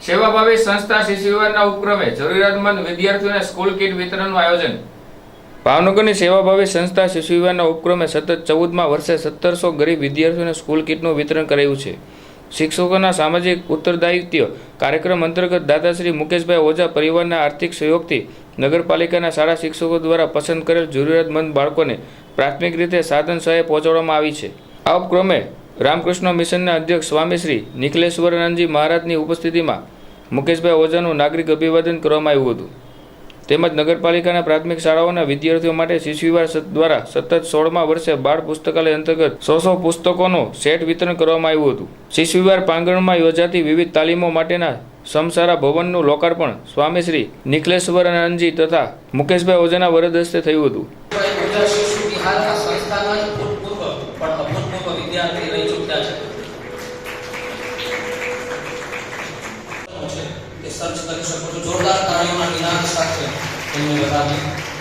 સેવાભાવી સંસ્થા શિશુ વિહારના ઉપક્રમે જરૂરિયાતમંદ વિદ્યાર્થીઓને સ્કૂલ કીટ વિતરણનું આયોજન। ભાવનગરની સેવાભાવી સંસ્થા શિશુ વિહારના ઉપક્રમે સતત 14મા વર્ષે 1700 ગરીબ વિદ્યાર્થીઓને સ્કૂલ કીટનું વિતરણ કરાયું છે। શિક્ષકોના સામાજિક ઉત્તરદાયિત્વ કાર્યક્રમ અંતર્ગત દાદાશ્રી મુકેશભાઈ ઓઝા પરિવારના આર્થિક સહયોગથી નગરપાલિકાના શાળા શિક્ષકો દ્વારા પસંદ કરેલ જરૂરિયાતમંદ બાળકોને પ્રાથમિક રીતે સાધન સહાય પહોંચાડવામાં આવી છે। આ ઉપક્રમે રામકૃષ્ણ મિશનના અધ્યક્ષ સ્વામી શ્રી નિખિલેશ્વરાનંદજી મહારાજની ઉપસ્થિતિમાં મુકેશભાઈ ઓઝાનું નાગરિક અભિવાદન કરવામાં આવ્યું હતું। તેમજ નગરપાલિકાના પ્રાથમિક શાળાઓના વિદ્યાર્થીઓ માટે શિશુ વિહાર દ્વારા સતત 16મા વર્ષે બાળ પુસ્તકાલય અંતર્ગત 100 પુસ્તકોનું સેટ વિતરણ કરવામાં આવ્યું હતું। શિશુ વિહાર પ્રાંગણમાં યોજાતી વિવિધ તાલીમો માટેના સમસારા ભવનનું લોકાર્પણ સ્વામી શ્રી નિખિલેશ્વરાનંદજી તથા મુકેશભાઈ ઓઝાના વરદ હસ્તે થયું હતું। સર્ચ કરી શકો છો। જોરદાર તાળીઓના નિનાદ સાથે તમને બતાવીએ।